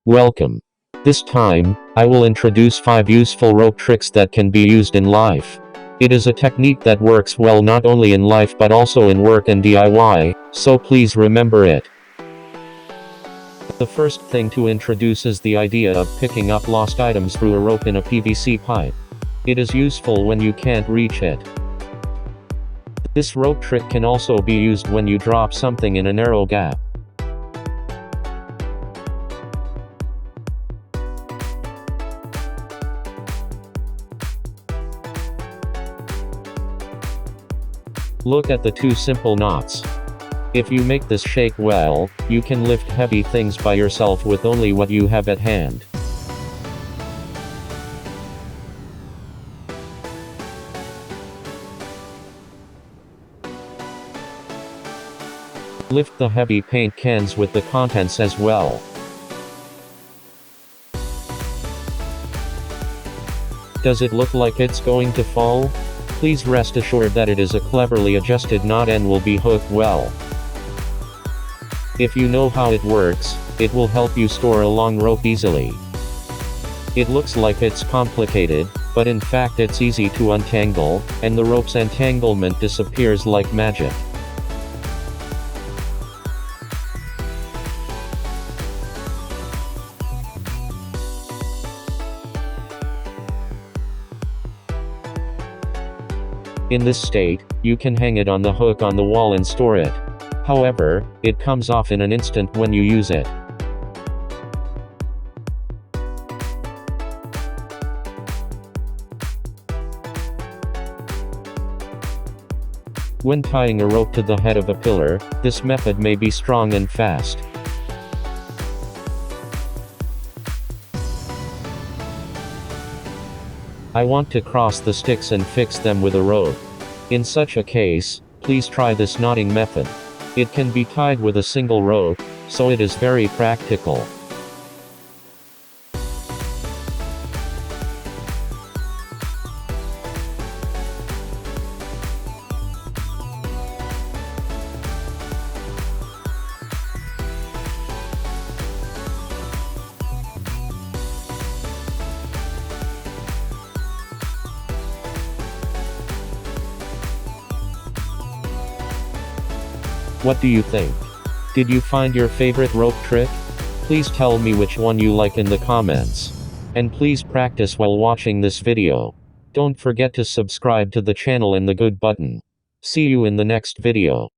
Welcome. This time, I will introduce 5 useful rope tricks that can be used in life. It is a technique that works well not only in life but also in work and DIY, so please remember it. The first thing to introduce is the idea of picking up lost items through a rope in a PVC pipe. It is useful when you can't reach it. This rope trick can also be used when you drop something in a narrow gap. Look at the 2 simple knots. If you make this shape well, you can lift heavy things by yourself with only what you have at hand. Lift the heavy paint cans with the contents as well. Does it look like it's going to fall? Please rest assured that it is a cleverly adjusted knot and will be hooked well. If you know how it works, it will help you store a long rope easily. It looks like it's complicated, but in fact it's easy to untangle, and the rope's entanglement disappears like magic. In this state, you can hang it on the hook on the wall and store it. However, it comes off in an instant when you use it. When tying a rope to the head of a pillar, this method may be strong and fast. I want to cross the sticks and fix them with a rope. In such a case, please try this knotting method. It can be tied with a single rope, so it is very practical. What do you think? Did you find your favorite rope trick? Please tell me which one you like in the comments. And please practice while watching this video. Don't forget to subscribe to the channel and the good button. See you in the next video.